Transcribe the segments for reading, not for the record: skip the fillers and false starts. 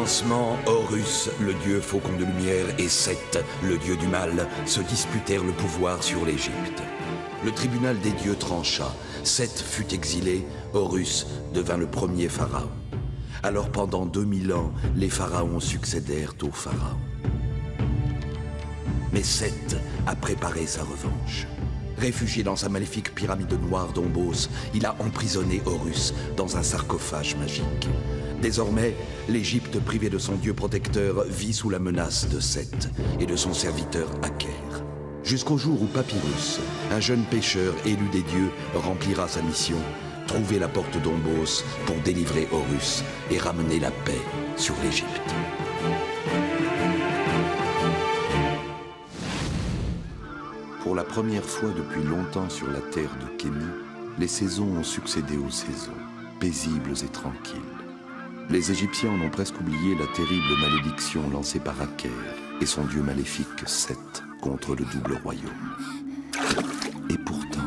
commencement, Horus, le dieu faucon de lumière, et Seth, le dieu du mal, se disputèrent le pouvoir sur l'Égypte. Le tribunal des dieux trancha. Seth fut exilé, Horus devint le premier pharaon. Alors pendant 2000 ans, les pharaons succédèrent aux pharaons. Mais Seth a préparé sa revanche. Réfugié dans sa maléfique pyramide noire d'Ombos, il a emprisonné Horus dans un sarcophage magique. Désormais, l'Égypte privée de son dieu protecteur vit sous la menace de Seth et de son serviteur Aker. Jusqu'au jour où Papyrus, un jeune pêcheur élu des dieux, remplira sa mission, trouver la porte d'Ombos pour délivrer Horus et ramener la paix sur l'Égypte. Pour la première fois depuis longtemps sur la terre de Kémy, les saisons ont succédé aux saisons, paisibles et tranquilles. Les Égyptiens en ont presque oublié la terrible malédiction lancée par Aker et son dieu maléfique Seth contre le double royaume. Et pourtant...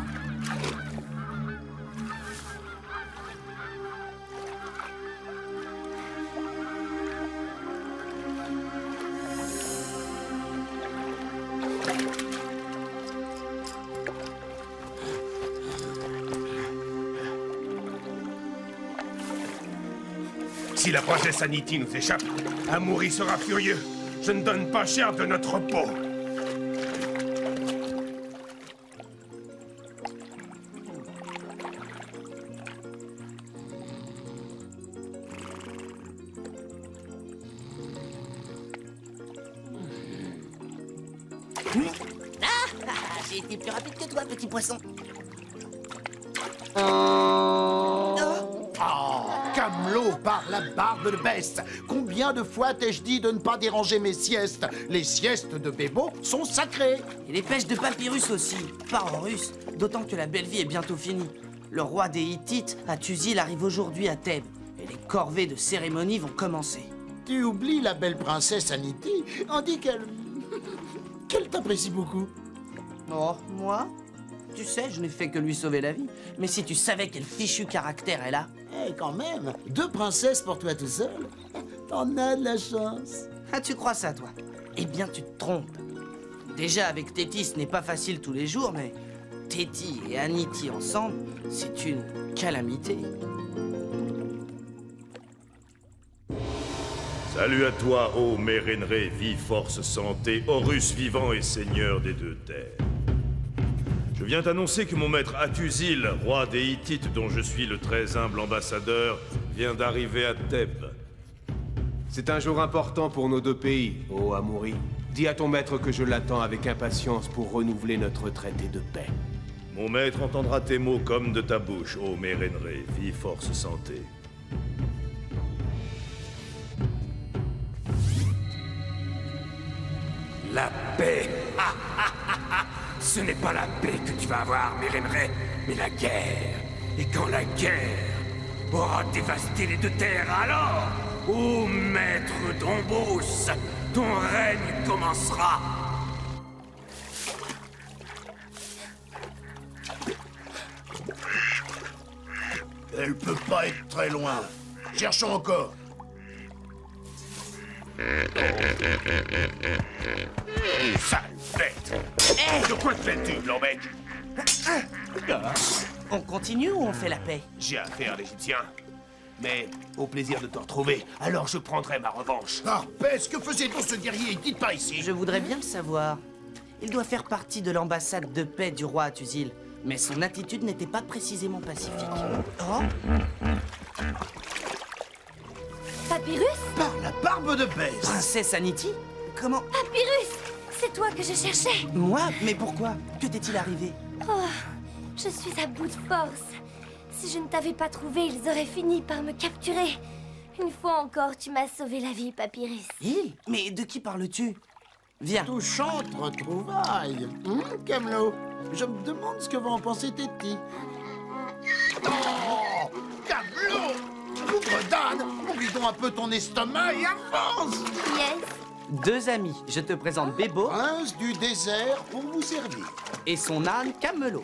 Si la princesse Aniti nous échappe, Amoury sera furieux. Je ne donne pas cher de notre peau. J'ai été plus rapide que toi, petit poisson. Camelot par la barbe de bête! Combien de fois t'ai-je dit de ne pas déranger mes siestes? Les siestes de Bébo sont sacrées! Et les pêches de Papyrus aussi, pas Horus. D'autant que la belle vie est bientôt finie. Le roi des Hittites, Hattusil, arrive aujourd'hui à Thèbes. Et les corvées de cérémonie vont commencer. Tu oublies la belle princesse Aniti. On dit qu'elle t'apprécie beaucoup. Oh, moi? Tu sais, je n'ai fait que lui sauver la vie. Mais si tu savais quel fichu caractère elle a... Eh, quand même, 2 princesses pour toi tout seul. T'en as de la chance. Ah, tu crois ça, toi? Eh bien, tu te trompes. Déjà, avec Tétis, ce n'est pas facile tous les jours, mais... Téti et Aniti ensemble, c'est une calamité. Salut à toi, ô Mérénré, vie, force, santé, Horus vivant et seigneur des 2 terres. Je viens t'annoncer que mon maître Hattusil, roi des Hittites dont je suis le très humble ambassadeur, vient d'arriver à Thèbes. C'est un jour important pour nos 2 pays, ô Amoury. Dis à ton maître que je l'attends avec impatience pour renouveler notre traité de paix. Mon maître entendra tes mots comme de ta bouche, ô Mérénré, vie, force, santé. La paix. Ce n'est pas la paix que tu vas avoir, Mérénré, mais la guerre. Et quand la guerre aura dévasté les 2 terres, alors, ô maître d'Ombos, ton règne commencera. Elle peut pas être très loin. Cherchons encore. Sale bête. De quoi te fais-tu, blanc-bec? On continue ou on fait la paix? J'ai affaire à l'Égyptien. Mais au plaisir de te retrouver, alors je prendrai ma revanche. Arpès, que faisait donc ce guerrier? Dites pas ici. Je voudrais bien le savoir. Il doit faire partie de l'ambassade de paix du roi Hattusil. Mais son attitude n'était pas précisément pacifique. Oh! Papyrus? Par la barbe de bête! Princesse Aniti? Comment? Papyrus! C'est toi que je cherchais! Moi? Mais pourquoi? Que t'est-il arrivé? Oh, je suis à bout de force. Si je ne t'avais pas trouvé, ils auraient fini par me capturer. Une fois encore, tu m'as sauvé la vie, Papyrus. Il? Mais de qui parles-tu? Viens. Touchante retrouvaille. Camelot? Je me demande ce que va en penser Téti. Oh! Camelot! Bougre d'âne! Oublie donc un peu ton estomac et avance! Yes. 2 amis. Je te présente Bébo Prince du désert pour vous servir. et son âne Camelot.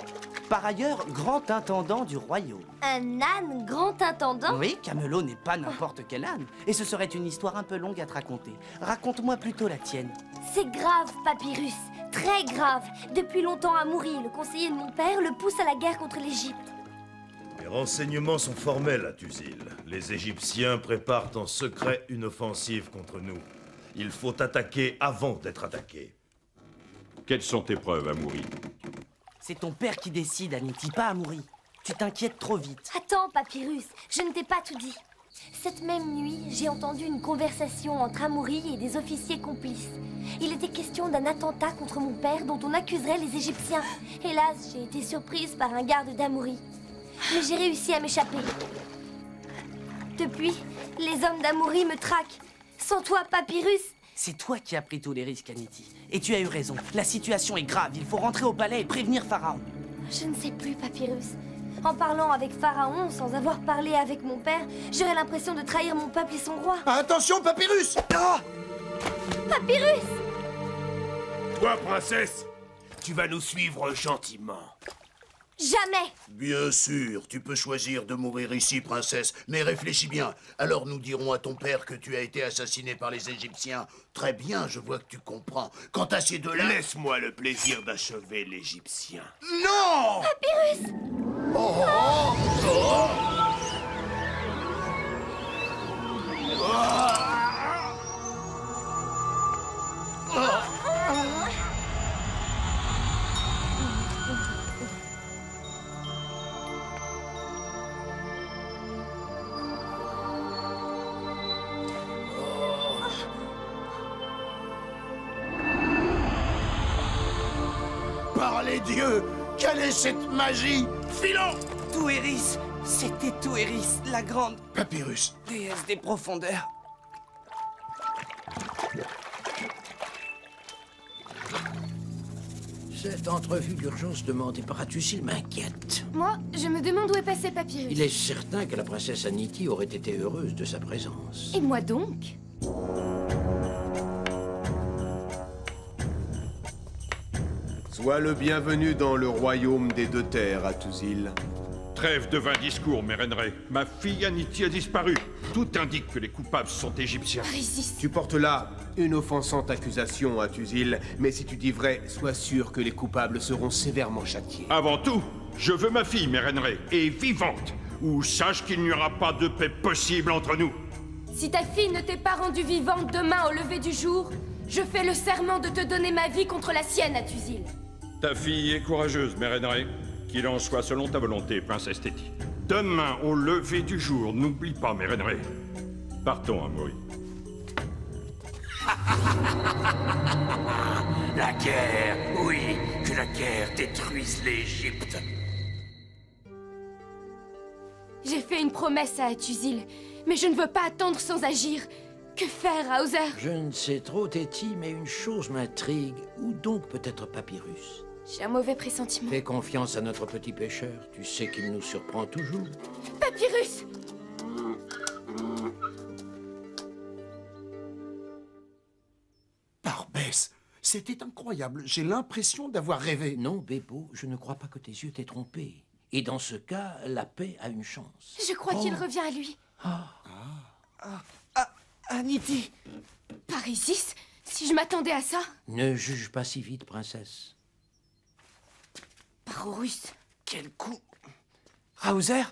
Par ailleurs, grand intendant du royaume. Un âne grand intendant? Oui, Camelot n'est pas n'importe quel âne. Et ce serait une histoire un peu longue à te raconter. Raconte-moi plutôt la tienne. C'est grave, Papyrus. Très grave. Depuis longtemps, Amoury, le conseiller de mon père, le pousse à la guerre contre l'Égypte. Les renseignements sont formels à Tuzil. Les Égyptiens préparent en secret une offensive contre nous. Il faut attaquer avant d'être attaqué. Quelles sont tes preuves, Amoury? C'est ton père qui décide, Anity, pas Amoury. Tu t'inquiètes trop vite. Attends, Papyrus, je ne t'ai pas tout dit. Cette même nuit, j'ai entendu une conversation entre Amoury et des officiers complices. Il était question d'un attentat contre mon père dont on accuserait les Égyptiens. Hélas, j'ai été surprise par un garde d'Amoury. Mais j'ai réussi à m'échapper. Depuis, les hommes d'Amoury me traquent. Sans toi, Papyrus... C'est toi qui as pris tous les risques, Anity. Et tu as eu raison. La situation est grave. Il faut rentrer au palais et prévenir Pharaon. Je ne sais plus, Papyrus. En parlant avec Pharaon, sans avoir parlé avec mon père, j'aurais l'impression de trahir mon peuple et son roi. Attention, Papyrus! Ah! Papyrus! Toi, princesse, tu vas nous suivre gentiment. Jamais! Bien sûr, tu peux choisir de mourir ici, princesse, mais réfléchis bien. Alors nous dirons à ton père que tu as été assassiné par les Égyptiens. Très bien, je vois que tu comprends. Quant à ces deux-là... Laisse-moi le plaisir d'achever l'Égyptien. Non! Papyrus! Par les dieux, quelle est cette magie? Filons! Touéris! C'était Touéris, la grande Papyrus, déesse des profondeurs. Cette entrevue d'urgence demandée par Atusil m'inquiète. Moi, je me demande où est passé Papyrus. Il est certain que la princesse Anity aurait été heureuse de sa présence. Et moi donc? Sois le bienvenu dans le royaume des deux terres, Atusil. Trêve de vains discours, Mérenré. Ma fille Anity a disparu. Tout indique que les coupables sont égyptiens. Résiste. Tu portes là une offensante accusation, Atusil, mais si tu dis vrai, sois sûr que les coupables seront sévèrement châtiés. Avant tout, je veux ma fille, Mérenré, et vivante, ou sache qu'il n'y aura pas de paix possible entre nous. Si ta fille ne t'est pas rendue vivante demain au lever du jour, je fais le serment de te donner ma vie contre la sienne, Atusil. Ta fille est courageuse, Mérenré. Qu'il en soit selon ta volonté, princesse Téti. Demain, au lever du jour, n'oublie pas, Mérenré. Partons, Amoury. La guerre, oui, que la guerre détruise l'Égypte. J'ai fait une promesse à Atusil, mais je ne veux pas attendre sans agir. Que faire, Hauser? Je ne sais trop, Téti, mais une chose m'intrigue. Où donc peut être Papyrus? J'ai un mauvais pressentiment. Fais confiance à notre petit pêcheur. Tu sais qu'il nous surprend toujours. Papyrus! Barbès, c'était incroyable. J'ai l'impression d'avoir rêvé. Non, Bébo, je ne crois pas que tes yeux t'aient trompé. Et dans ce cas, la paix a une chance. Je crois qu'il revient à lui. Anity! Parisis? Si je m'attendais à ça? Ne juge pas si vite, princesse. Par Horus. Quel coup! Hauser,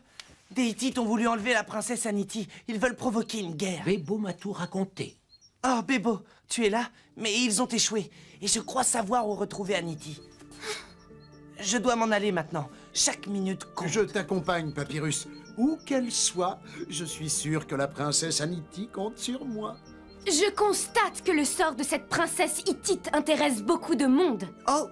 des Hittites ont voulu enlever la princesse Anity. Ils veulent provoquer une guerre. Bébo m'a tout raconté. Oh, Bébo, tu es là? Mais ils ont échoué. Et je crois savoir où retrouver Anity. Je dois m'en aller maintenant. Chaque minute compte. Je t'accompagne, Papyrus. Où qu'elle soit, je suis sûr que la princesse Anity compte sur moi. Je constate que le sort de cette princesse hittite intéresse beaucoup de monde. Oh,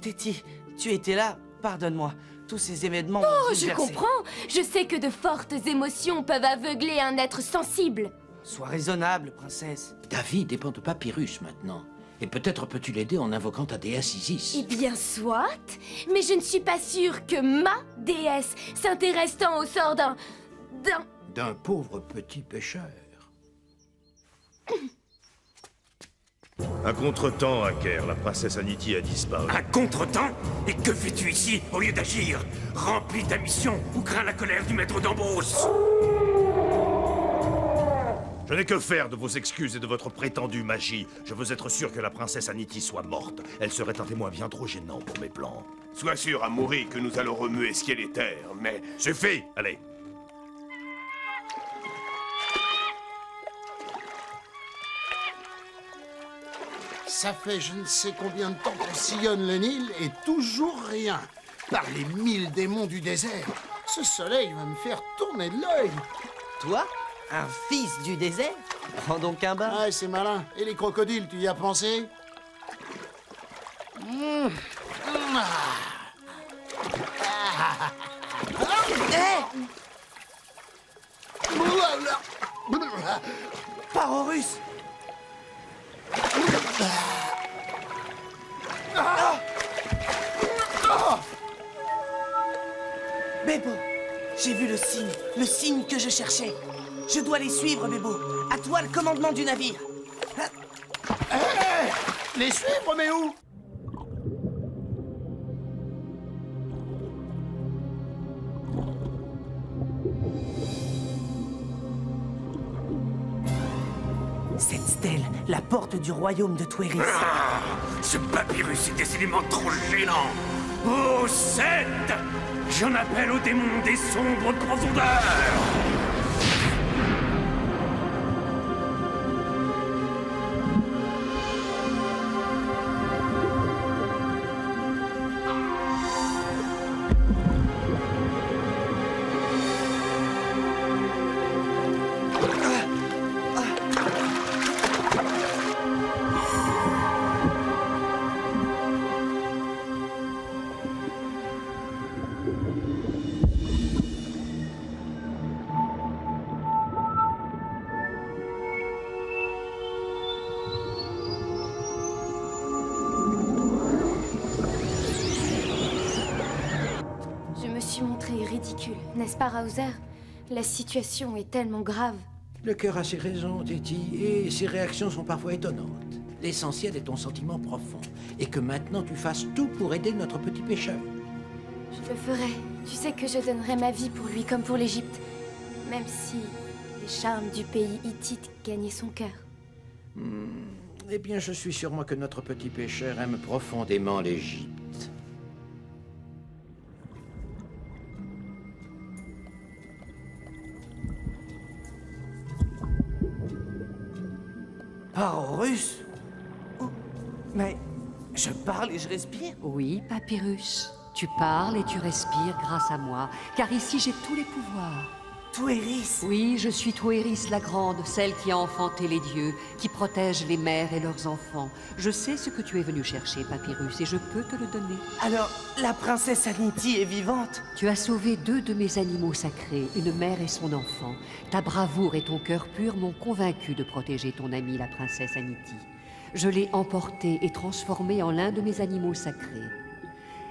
Téti, tu étais là? Pardonne-moi. Tous ces événements. Oh, je comprends. Je sais que de fortes émotions peuvent aveugler un être sensible. Sois raisonnable, princesse. Ta vie dépend de Papyrus maintenant. Et peut-être peux-tu l'aider en invoquant ta déesse Isis. Eh bien, soit. Mais je ne suis pas sûre que ma déesse s'intéresse tant au sort D'un pauvre petit pêcheur. Un contretemps, Aker. La princesse Aniti a disparu. Un contretemps? Et que fais-tu ici, au lieu d'agir? Remplis ta mission ou crains la colère du maître d'Ambos? Je n'ai que faire de vos excuses et de votre prétendue magie. Je veux être sûr que la princesse Aniti soit morte. Elle serait un témoin bien trop gênant pour mes plans. Sois sûr, Amaury, que nous allons remuer ciel et terre, mais... Suffit! Allez. Ça fait je ne sais combien de temps qu'on sillonne le Nil et toujours rien. Par les 1000 démons du désert. Ce soleil va me faire tourner de l'œil. Toi, un fils du désert? Prends donc un bain. Ouais, c'est malin. Et les crocodiles, tu y as pensé? Pars, Horus! Bébo, j'ai vu le signe que je cherchais. Je dois les suivre, Bébo. À toi le commandement du navire. Les suivre, mais où? Cette stèle, la porte du royaume de Tueris. Ah, ce papyrus est décidément trop gênant. Oh, Seth! J'en appelle aux démons des sombres profondeurs! Ridicule, n'est-ce pas, Rauser? La situation est tellement grave. Le cœur a ses raisons, Téti, et ses réactions sont parfois étonnantes. L'essentiel est ton sentiment profond, et que maintenant tu fasses tout pour aider notre petit pêcheur. Je le ferai. Tu sais que je donnerai ma vie pour lui comme pour l'Égypte. Même si les charmes du pays hittite gagnaient son cœur. Eh bien, je suis sûr, moi, que notre petit pêcheur aime profondément l'Égypte. Par Horus? Oh, mais je parle et je respire. Oui, Papyrus. Tu parles et tu respires grâce à moi, car ici j'ai tous les pouvoirs. Tueris? Oui, je suis Tueris la Grande, celle qui a enfanté les dieux, qui protège les mères et leurs enfants. Je sais ce que tu es venu chercher, Papyrus, et je peux te le donner. Alors, la princesse Aniti est vivante? Tu as sauvé 2 de mes animaux sacrés, une mère et son enfant. Ta bravoure et ton cœur pur m'ont convaincu de protéger ton amie, la princesse Aniti. Je l'ai emportée et transformée en l'un de mes animaux sacrés.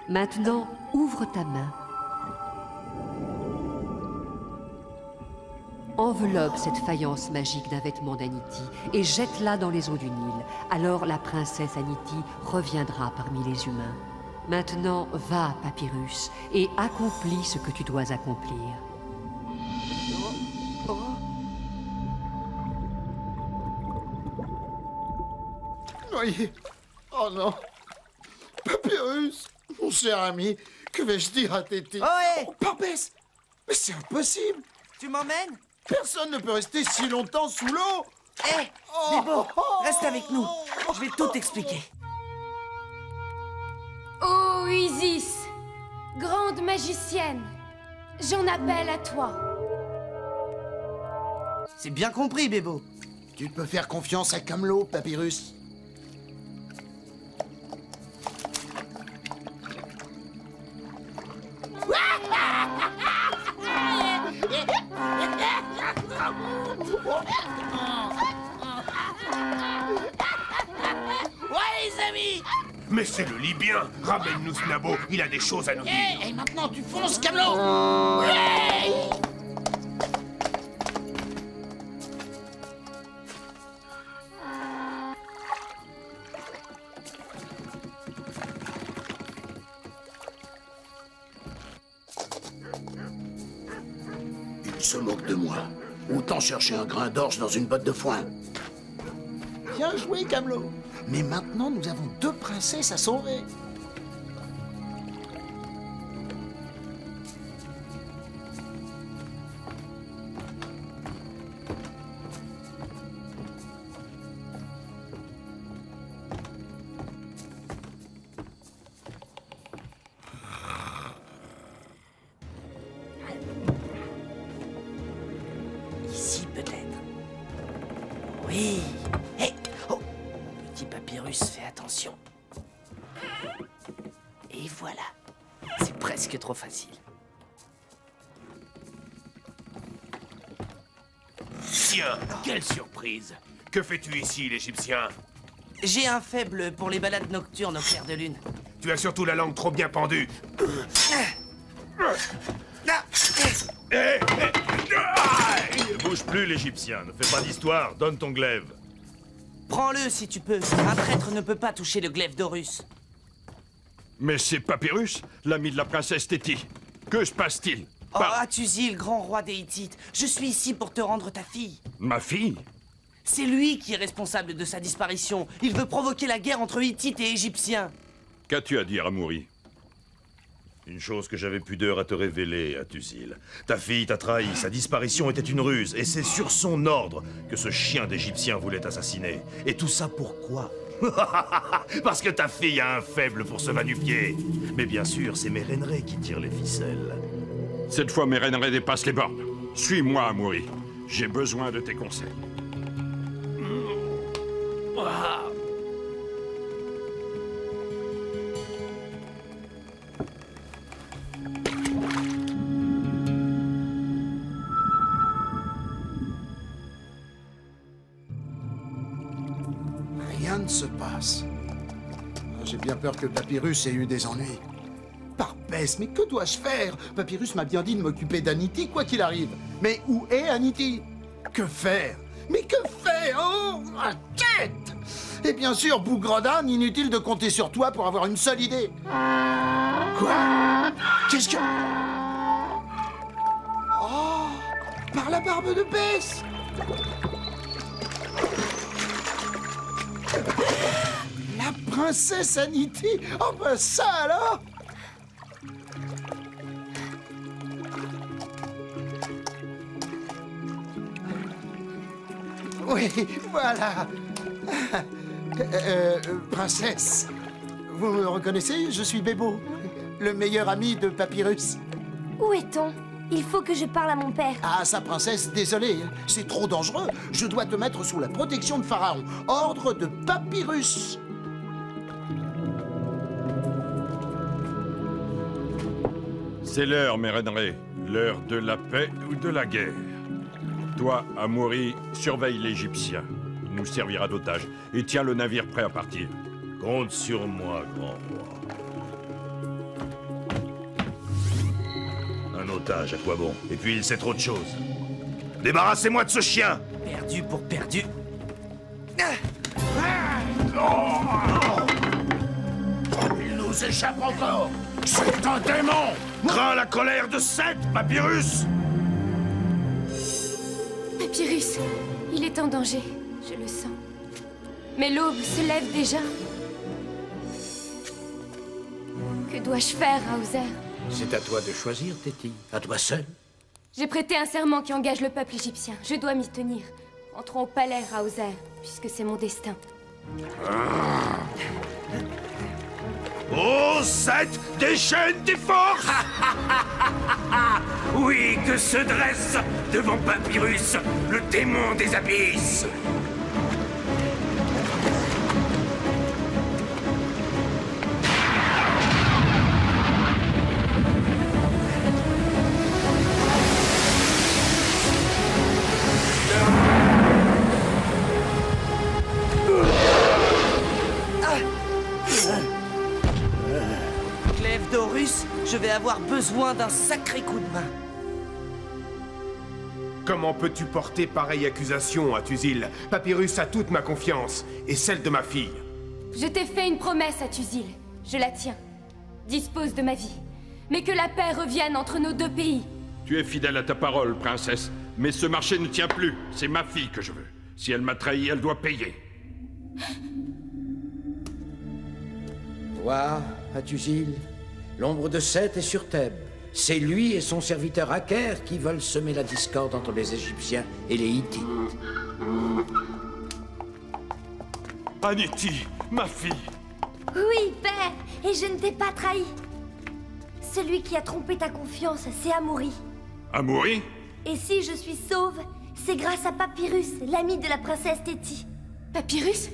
Maintenant, ouvre ta main. Enveloppe cette faïence magique d'un vêtement d'Aniti et jette-la dans les eaux du Nil. Alors la princesse Aniti reviendra parmi les humains. Maintenant, va, Papyrus, et accomplis ce que tu dois accomplir. Noyé. Oh non. Papyrus, mon cher ami, que vais-je dire à Téti? Oh, hé! Oh, Parbès! Mais c'est impossible! Tu m'emmènes? Personne ne peut rester si longtemps sous l'eau! Hé! Bébo, reste avec nous. Je vais tout t'expliquer. Ô Isis, grande magicienne, j'en appelle à toi. C'est bien compris, Bébo. Tu peux faire confiance à Camelot, Papyrus. Ouais, les amis! Mais c'est le Libyen! Ramène-nous ce nabo, il a des choses à nous dire! Et maintenant tu fonces, Camelot! Ouais. Il se moque de moi. Autant chercher un grain d'orge dans une botte de foin. Bien joué, Camelot. Mais maintenant, nous avons 2 princesses à sauver. Ici, peut-être. Oui. Hé! Oh! Petit papyrus, fais attention. Et voilà. C'est presque trop facile. Tiens, quelle surprise! Que fais-tu ici, l'Égyptien? J'ai un faible pour les balades nocturnes au clair de lune. Tu as surtout la langue trop bien pendue. Ne bouge plus, l'Égyptien. Ne fais pas d'histoire. Donne ton glaive. Prends-le si tu peux. Un prêtre ne peut pas toucher le glaive d'Horus. Mais c'est Papyrus, l'ami de la princesse Téti. Que se passe-t-il? Oh, Athusil, grand roi des Hittites, je suis ici pour te rendre ta fille. Ma fille? C'est lui qui est responsable de sa disparition. Il veut provoquer la guerre entre Hittites et Égyptiens. Qu'as-tu à dire, Amoury? Une chose que j'avais pudeur à te révéler, Athusil. Ta fille t'a trahi, sa disparition était une ruse, et c'est sur son ordre que ce chien d'Égyptien voulait t'assassiner. Et tout ça pourquoi? Parce que ta fille a un faible pour ce va-nu-pied. Mais bien sûr, c'est Mérénré qui tire les ficelles. Cette fois, Mérénré dépasse les bornes. Suis-moi, Amoury. J'ai besoin de tes conseils. Rien ne se passe. J'ai bien peur que Papyrus ait eu des ennuis. Parpès, mais que dois-je faire? Papyrus m'a bien dit de m'occuper d'Anity, quoi qu'il arrive. Mais où est Anity? Que faire? Mais que faire? Oh, ma tête! Et bien sûr, Bougredan, inutile de compter sur toi pour avoir une seule idée. Quoi? Qu'est-ce que... Oh! Par la barbe de Bess! La princesse Anity? Oh ben ça alors! Oui, voilà. Princesse, vous me reconnaissez? Je suis Bébo, le meilleur ami de Papyrus. Où est-on? Il faut que je parle à mon père. Ah, sa princesse, désolé, c'est trop dangereux. Je dois te mettre sous la protection de Pharaon. Ordre de Papyrus. C'est l'heure, Mérénré. L'heure de la paix ou de la guerre. Toi, Amoury, surveille l'Égyptien. Il nous servira d'otage. Et tiens le navire prêt à partir. Compte sur moi, grand roi. Un otage, à quoi bon? Et puis, il sait trop de choses. Débarrassez-moi de ce chien! Perdu pour perdu. Il nous échappe encore. C'est un démon. Crains la colère de Seth, Papyrus! Papyrus, il est en danger, je le sens. Mais l'aube se lève déjà. Que dois-je faire, Hauser? C'est à toi de choisir, Téti. À toi seul. J'ai prêté un serment qui engage le peuple égyptien. Je dois m'y tenir. Entrons au palais, Hauser, puisque c'est mon destin. Oh, Seth, déchaîne tes forces! Oui, que se dresse devant Papyrus, le démon des abysses. Glaive d'Horus, je vais avoir besoin d'un sacré coup de main. Comment peux-tu porter pareille accusation, Athusil? Papyrus a toute ma confiance, et celle de ma fille. Je t'ai fait une promesse, Athusil. Je la tiens. Dispose de ma vie. Mais que la paix revienne entre nos deux pays. Tu es fidèle à ta parole, princesse. Mais ce marché ne tient plus. C'est ma fille que je veux. Si elle m'a trahi, elle doit payer. Toi, Atuzil, l'ombre de Seth est sur Thèbes. C'est lui et son serviteur Aker qui veulent semer la discorde entre les Égyptiens et les Hittites. Aniti, ma fille. Oui, père, et je ne t'ai pas trahi. Celui qui a trompé ta confiance, c'est Amoury. Amoury? Et si je suis sauve, c'est grâce à Papyrus, l'ami de la princesse Téti. Papyrus?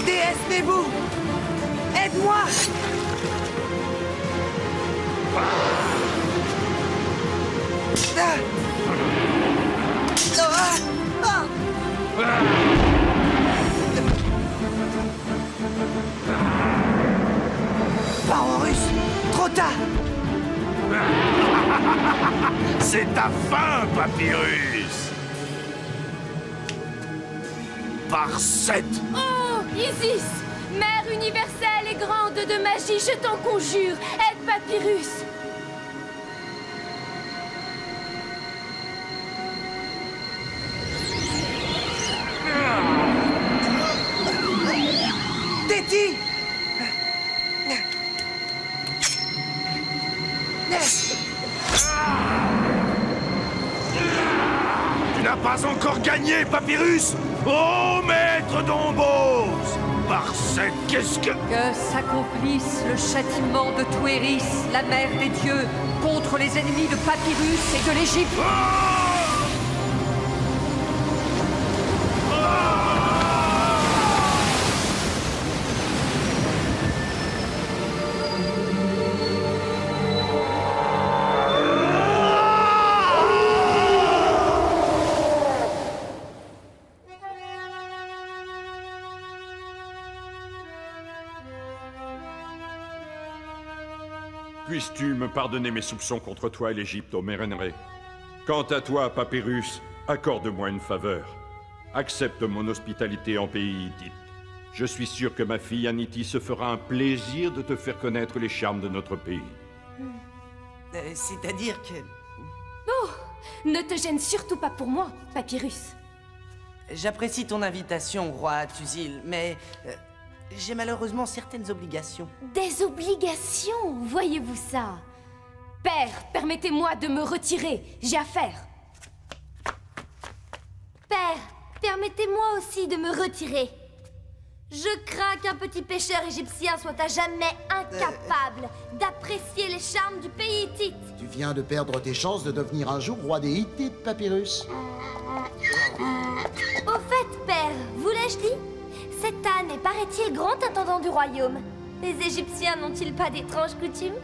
Déesse Nebou! Aide-moi! Pas Horus! Trop tard! C'est ta fin, Papyrus! Par Seth! Oh, Isis! Mère universelle et grande de magie, je t'en conjure, aide Papyrus! Téti! Tu n'as pas encore gagné, Papyrus! Ô maître d'Ombos! Par Seth, qu'est-ce que... Que s'accomplisse le châtiment de Tuéris, la mère des dieux, contre les ennemis de Papyrus et de l'Égypte. Puisses-tu me pardonner mes soupçons contre toi et l'Égypte, ô Mérenré? Quant à toi, Papyrus, accorde-moi une faveur. Accepte mon hospitalité en pays hittite. Je suis sûr que ma fille Aniti se fera un plaisir de te faire connaître les charmes de notre pays. C'est-à-dire que... Oh, ne te gêne surtout pas pour moi, Papyrus. J'apprécie ton invitation, roi Atuzil, mais... j'ai malheureusement certaines obligations. Des obligations, voyez-vous ça? Père, permettez-moi de me retirer, j'ai affaire. Père, permettez-moi aussi de me retirer. Je crains qu'un petit pêcheur égyptien soit à jamais incapable d'apprécier les charmes du pays hittite. Tu viens de perdre tes chances de devenir un jour roi des Hittites, Papyrus. Au fait, père, vous l'ai-je dit? Cet âne est, paraît-il, grand intendant du royaume. Les Égyptiens n'ont-ils pas d'étranges coutumes?